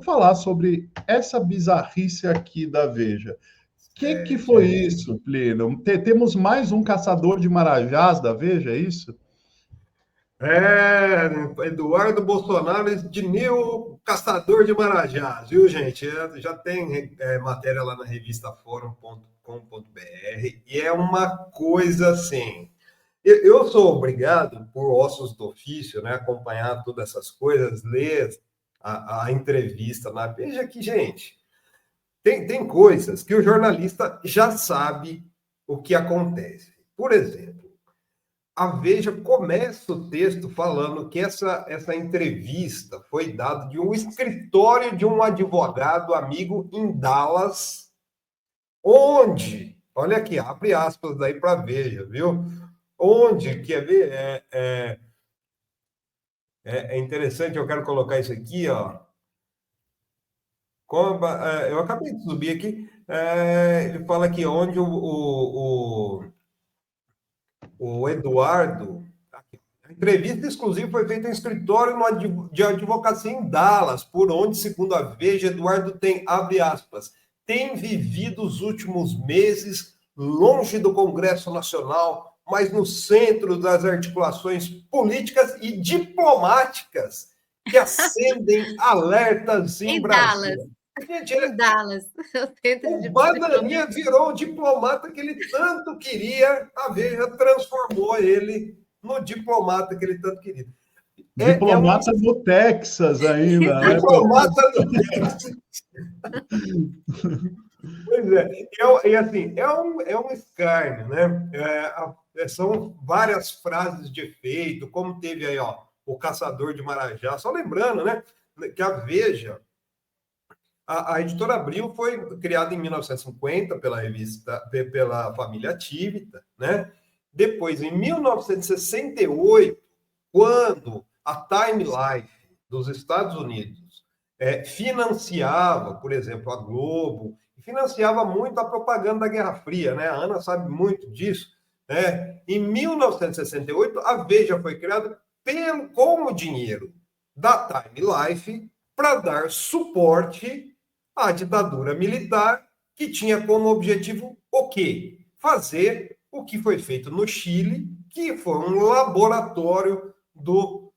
vamos falar sobre essa bizarrice aqui da Veja. O que foi isso, Plínio? Temos mais um caçador de marajás da Veja, é isso? Eduardo Bolsonaro de Nil Caçador de Marajás, viu, gente? Já tem matéria lá na revista Fórum.com.br e é uma coisa assim. Eu sou obrigado, por ossos do ofício, né, acompanhar todas essas coisas, ler a entrevista na Veja que, gente, tem coisas que o jornalista já sabe o que acontece. Por exemplo, a Veja começa o texto falando que essa entrevista foi dada de um escritório de um advogado amigo em Dallas, onde, olha aqui, abre aspas daí para Veja, viu? Onde, quer ver? É interessante, eu quero colocar isso aqui, ó. Eu acabei de subir aqui. Ele fala aqui onde o Eduardo. A entrevista exclusiva foi feita em escritório de advocacia em Dallas, por onde, segundo a Veja, Eduardo tem, abre aspas, tem vivido os últimos meses longe do Congresso Nacional, mas no centro das articulações políticas e diplomáticas que acendem alertas em Brasília. Dallas. Gente, em Dallas. O Bananinha virou o diplomata que ele tanto queria, a Veja transformou ele no diplomata que ele tanto queria. Diplomata do Texas ainda, né? Diplomata do Texas. Pois é. E assim, é um escárnio, né? São várias frases de efeito, como teve aí, ó, o Caçador de Marajá. Só lembrando, né, que a Veja, a Editora Abril foi criada em 1950 pela família Tivita, né? Depois, em 1968, quando a Time Life dos Estados Unidos financiava, por exemplo, a Globo, financiava muito a propaganda da Guerra Fria, né? A Ana sabe muito disso, né? Em 1968, a Veja foi criada com o dinheiro da Time Life para dar suporte à ditadura militar, que tinha como objetivo o quê? Fazer o que foi feito no Chile, que foi um laboratório do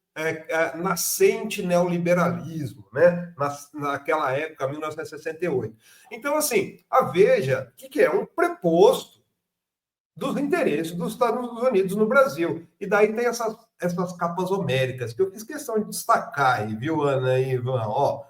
nascente neoliberalismo, né? Naquela época, 1968. Então, assim, a Veja, o que é? Um preposto dos interesses dos Estados Unidos no Brasil. E daí tem essas capas homéricas, que eu fiz questão de destacar aí, viu, Ana e Ivan? Ó,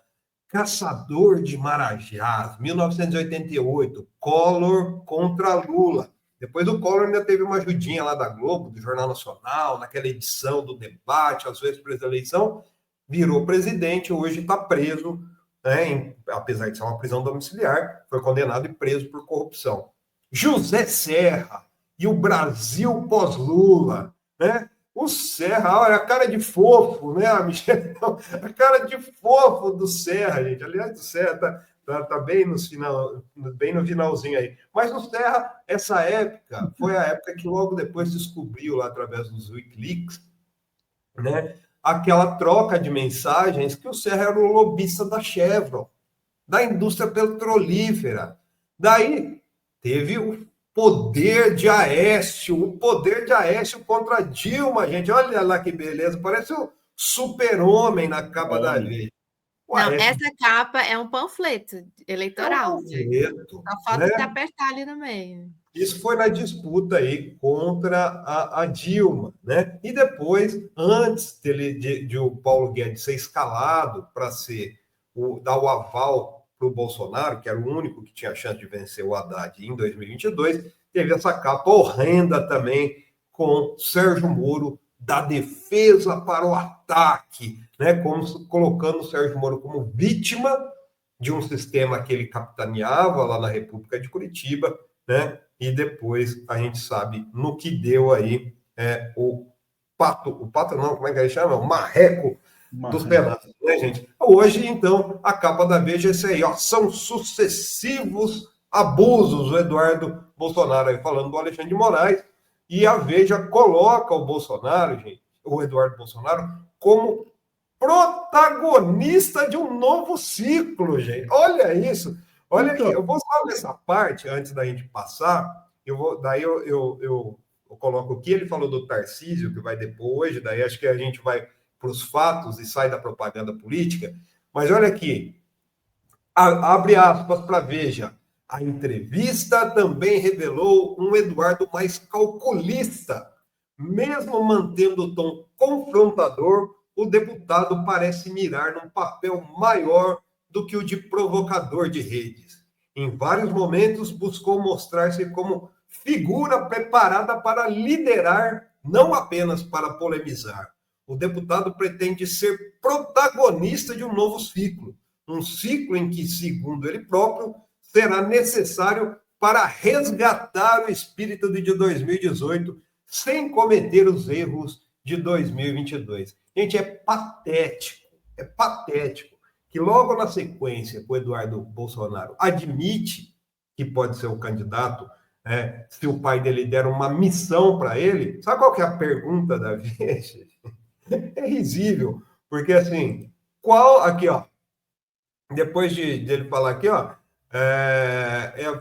Caçador de Marajás, 1988, Collor contra Lula. Depois do Collor ainda teve uma ajudinha lá da Globo, do Jornal Nacional, naquela edição do debate, às vésperas da eleição, virou presidente, hoje está preso, né, apesar de ser uma prisão domiciliar, foi condenado e preso por corrupção. José Serra e o Brasil pós-Lula, né? O Serra, olha, a cara de fofo, né, Michel? A cara de fofo do Serra, gente. Aliás, o Serra tá bem no finalzinho aí. Mas o Serra, essa época, foi a época que logo depois descobriu, lá através dos Wikileaks, né, aquela troca de mensagens que o Serra era o lobista da Chevron, da indústria petrolífera. Daí teve o poder de Aécio contra Dilma, gente. Olha lá que beleza, parece o super-homem na capa da Veja. Não, essa capa é um panfleto eleitoral. É um panfleto, só falta se apertar ali no meio. Isso foi na disputa aí contra a Dilma, né? E depois, antes de o Paulo Guedes ser escalado para dar o aval para o Bolsonaro, que era o único que tinha chance de vencer o Haddad em 2022, teve essa capa horrenda também com Sérgio Moro da defesa para o ataque, né? Colocando o Sérgio Moro como vítima de um sistema que ele capitaneava lá na República de Curitiba, né? E depois a gente sabe no que deu aí o pato não, como é que ele chama? O marreco dos pedaços, né, gente? Hoje, então, a capa da Veja é esse aí, ó, são sucessivos abusos, o Eduardo Bolsonaro aí falando do Alexandre de Moraes, e a Veja coloca o Bolsonaro, gente, o Eduardo Bolsonaro, como protagonista de um novo ciclo, gente. Olha isso. Olha Então, aqui, eu vou só nessa parte, antes da gente passar, eu coloco o que ele falou do Tarcísio, que vai depor hoje, daí acho que a gente vai para os fatos e sai da propaganda política. Mas olha aqui, abre aspas para Veja. A entrevista também revelou um Eduardo mais calculista. Mesmo mantendo o tom confrontador, o deputado parece mirar num papel maior do que o de provocador de redes. Em vários momentos, buscou mostrar-se como figura preparada para liderar, não apenas para polemizar. O deputado pretende ser protagonista de um novo ciclo, um ciclo em que, segundo ele próprio, será necessário para resgatar o espírito de 2018 sem cometer os erros de 2022. Gente, é patético que logo na sequência o Eduardo Bolsonaro admite que pode ser o candidato, né, se o pai dele der uma missão para ele. Sabe qual que é a pergunta da Veja? É risível, porque assim, aqui, ó, depois de ele falar aqui, ó,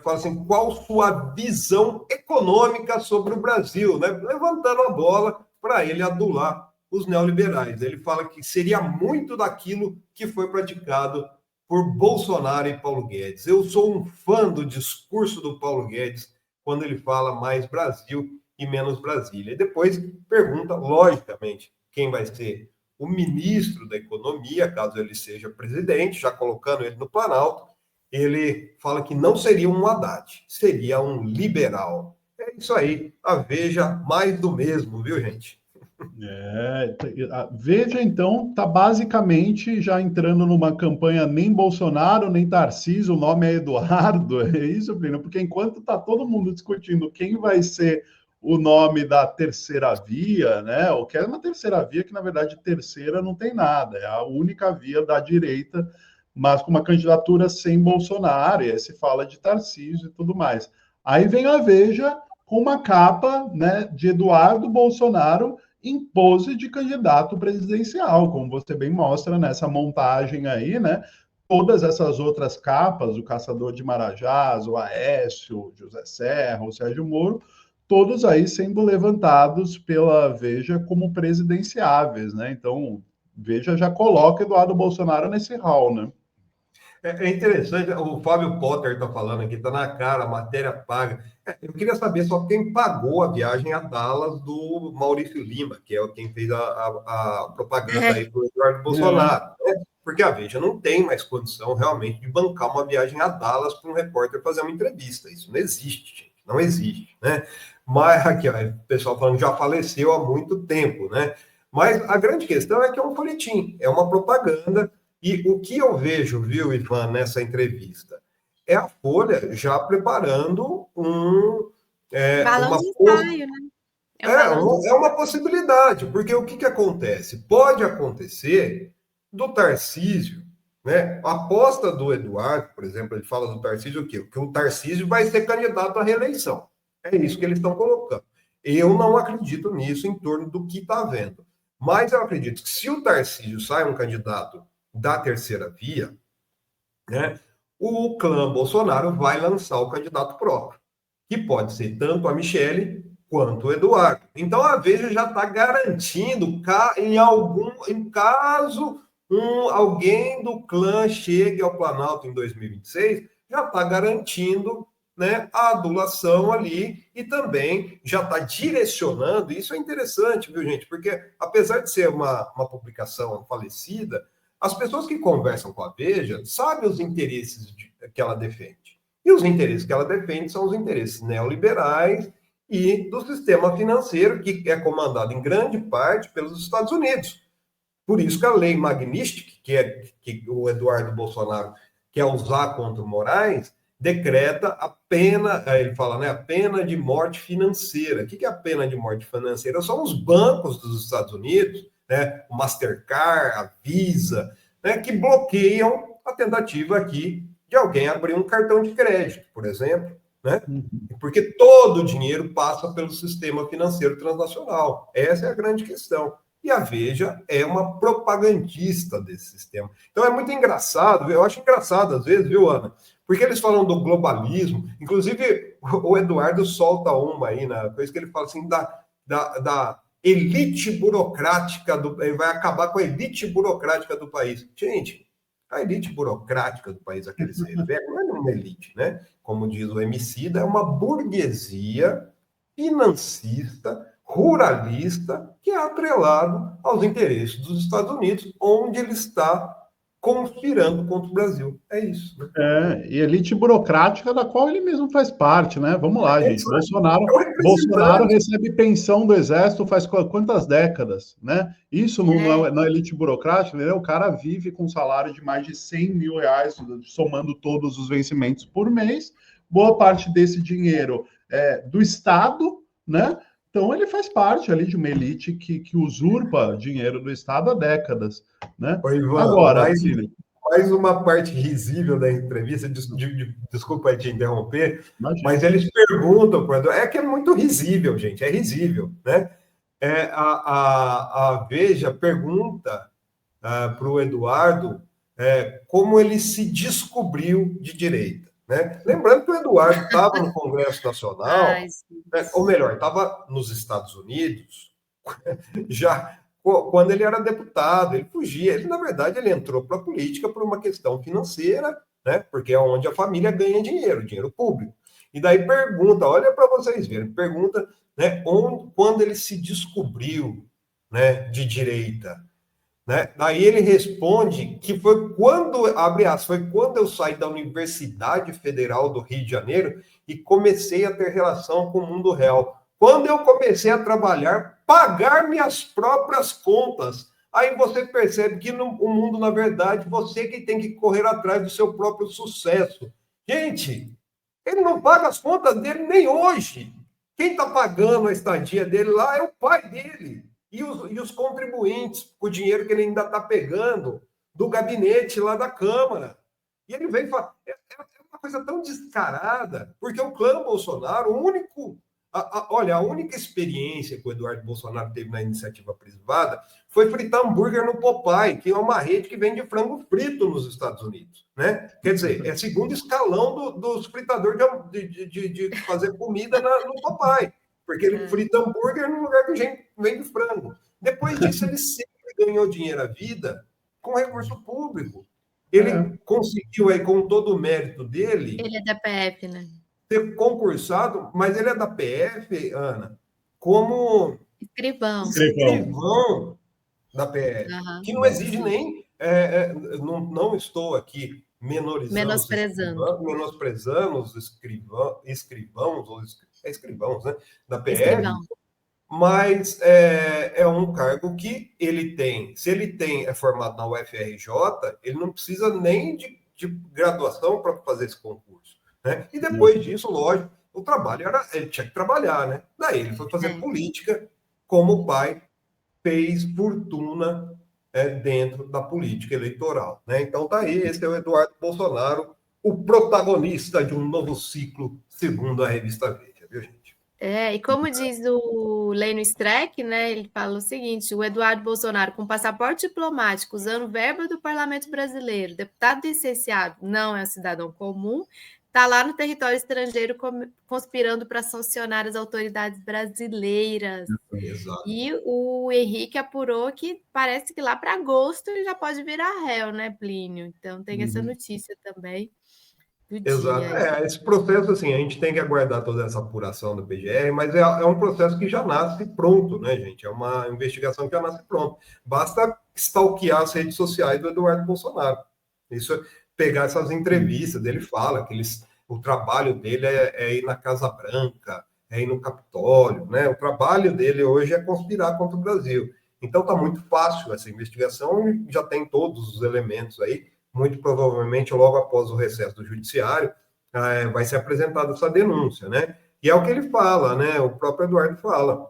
fala assim, qual sua visão econômica sobre o Brasil, né? Levantando a bola para ele adular os neoliberais. Ele fala que seria muito daquilo que foi praticado por Bolsonaro e Paulo Guedes. Eu sou um fã do discurso do Paulo Guedes quando ele fala mais Brasil e menos Brasília. E depois pergunta, logicamente, quem vai ser o ministro da Economia, caso ele seja presidente, já colocando ele no Planalto. Ele fala que não seria um Haddad, seria um liberal. É isso aí, a Veja mais do mesmo, viu, gente? A Veja, então, está basicamente já entrando numa campanha nem Bolsonaro, nem Tarcísio, o nome é Eduardo, é isso, Plínio? Porque enquanto está todo mundo discutindo quem vai ser o nome da terceira via, né? Ou que é uma terceira via que, na verdade, terceira não tem nada, é a única via da direita, mas com uma candidatura sem Bolsonaro, e aí se fala de Tarcísio e tudo mais. Aí vem a Veja com uma capa, né, de Eduardo Bolsonaro em pose de candidato presidencial, como você bem mostra nessa montagem aí, né? Todas essas outras capas, o Caçador de Marajás, o Aécio, o José Serra, o Sérgio Moro, todos aí sendo levantados pela Veja como presidenciáveis, né? Então, Veja já coloca Eduardo Bolsonaro nesse hall, né? É interessante, o Fábio Potter está falando aqui, está na cara, a matéria paga. Eu queria saber só quem pagou a viagem a Dallas do Maurício Lima, que é quem fez a propaganda aí do Eduardo Bolsonaro. Né? Porque a Veja não tem mais condição realmente de bancar uma viagem a Dallas para um repórter fazer uma entrevista. Isso não existe, gente. Não existe, né? Mas aqui, ó, o pessoal falando que já faleceu há muito tempo, né? Mas a grande questão é que é um folhetim, é uma propaganda. E o que eu vejo, viu, Ivan, nessa entrevista, é a Folha já preparando balão de ensaio, né? É uma possibilidade, porque o que acontece? Pode acontecer do Tarcísio, né? A aposta do Eduardo, por exemplo, ele fala do Tarcísio o quê? Que o Tarcísio vai ser candidato à reeleição. É isso que eles estão colocando. Eu não acredito nisso em torno do que está havendo. Mas eu acredito que se o Tarcísio sai um candidato da terceira via, né, o clã Bolsonaro vai lançar o candidato próprio, que pode ser tanto a Michele quanto o Eduardo. Então a Veja já está garantindo, em caso alguém do clã chegue ao Planalto em 2026, já está garantindo, né, a adulação ali e também já está direcionando. Isso é interessante, viu, gente? Porque apesar de ser uma publicação falecida, as pessoas que conversam com a Veja sabem os interesses que ela defende. E os interesses que ela defende são os interesses neoliberais e do sistema financeiro, que é comandado em grande parte pelos Estados Unidos. Por isso que a lei Magnitsky, que o Eduardo Bolsonaro quer usar contra o Moraes, decreta a pena, ele fala, né, a pena de morte financeira. O que é a pena de morte financeira? São os bancos dos Estados Unidos, né, o Mastercard, a Visa, né, que bloqueiam a tentativa aqui de alguém abrir um cartão de crédito, por exemplo, né? Porque todo o dinheiro passa pelo sistema financeiro transnacional. Essa é a grande questão. E a Veja é uma propagandista desse sistema. Então é muito engraçado, eu acho engraçado às vezes, viu, Ana? Porque eles falam do globalismo, inclusive o Eduardo solta uma aí, na coisa que ele fala assim, da elite burocrática, ele vai acabar com a elite burocrática do país. Gente, a elite burocrática do país a que ele se refere não é uma elite, né? Como diz o Emicida, é uma burguesia financista, ruralista, que é atrelado aos interesses dos Estados Unidos, onde ele está conspirando contra o Brasil. É isso, né? E elite burocrática da qual ele mesmo faz parte, né? Vamos lá, gente. Bolsonaro recebe pensão do Exército faz quantas décadas, né? Isso não é elite burocrática, né? O cara vive com um salário de mais de 100 mil reais, somando todos os vencimentos por mês. Boa parte desse dinheiro é do Estado, né? Então ele faz parte ali de uma elite que usurpa dinheiro do Estado há décadas, né? Ivan, agora, mais uma parte risível da entrevista, desculpa te interromper, mas eles perguntam, é que é muito risível, gente, é risível, né? A Veja pergunta para o Eduardo como ele se descobriu de direita, né? Lembrando que o Eduardo estava no Congresso Nacional, né? Ou melhor, estava nos Estados Unidos, já quando ele era deputado, ele fugia. Ele, na verdade, ele entrou para a política por uma questão financeira, né? Porque é onde a família ganha dinheiro público. E daí pergunta, olha para vocês verem, pergunta, né, quando ele se descobriu, né, de direita, né? Daí ele responde que foi quando, abre aspas, foi quando eu saí da Universidade Federal do Rio de Janeiro e comecei a ter relação com o mundo real. Quando eu comecei a trabalhar, pagar minhas próprias contas. Aí você percebe que o mundo, na verdade, você que tem que correr atrás do seu próprio sucesso. Gente, ele não paga as contas dele nem hoje. Quem está pagando a estadia dele lá é o pai dele. E os contribuintes, com o dinheiro que ele ainda está pegando do gabinete lá da Câmara. E ele vem falar. É uma coisa tão descarada, porque o clã Bolsonaro, o único. Olha, a única experiência que o Eduardo Bolsonaro teve na iniciativa privada foi fritar hambúrguer no Popeye, que é uma rede que vende frango frito nos Estados Unidos, né? Quer dizer, é segundo escalão dos fritadores de fazer comida no Popeye, porque ele frita hambúrguer no lugar que a gente vende frango. Depois disso, ele sempre ganhou dinheiro à vida com recurso público. Ele conseguiu aí, com todo o mérito dele... Ele é da PF, né? Ser concursado, mas ele é da PF, Ana, como escrivão da PF, que não exige nem... não estou aqui menosprezando os escrivãos, né, da PF, mas é um cargo que ele tem. Se ele é formado na UFRJ, ele não precisa nem de graduação para fazer esse concurso. Né? E depois disso, lógico, o trabalho ele tinha que trabalhar, né? Daí ele foi fazer política, como o pai fez fortuna dentro da política eleitoral, né? Então tá aí, esse é o Eduardo Bolsonaro, o protagonista de um novo ciclo, segundo a revista Veja, viu, gente? E como diz o Lênio Streck, né, ele fala o seguinte: o Eduardo Bolsonaro, com passaporte diplomático, usando verba do Parlamento Brasileiro, deputado licenciado, não é um cidadão comum, está lá no território estrangeiro conspirando para sancionar as autoridades brasileiras. Exato. E o Henrique apurou que parece que lá para agosto ele já pode virar réu, né, Plínio? Então tem essa notícia também. Exato. Esse processo, assim, a gente tem que aguardar toda essa apuração do PGR, mas é um processo que já nasce pronto, né, gente? É uma investigação que já nasce pronto. Basta stalkear as redes sociais do Eduardo Bolsonaro. Isso, pegar essas entrevistas, ele fala que o trabalho dele é ir na Casa Branca, é ir no Capitólio, né? O trabalho dele hoje é conspirar contra o Brasil. Então está muito fácil essa investigação, já tem todos os elementos aí. Muito provavelmente, logo após o recesso do judiciário, vai ser apresentada essa denúncia, né? E é o que ele fala, né? O próprio Eduardo fala.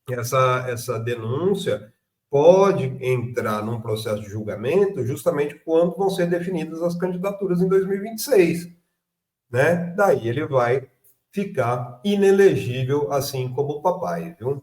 Essa denúncia pode entrar num processo de julgamento justamente quando vão ser definidas as candidaturas em 2026, né? Daí ele vai ficar inelegível, assim como o papai, viu?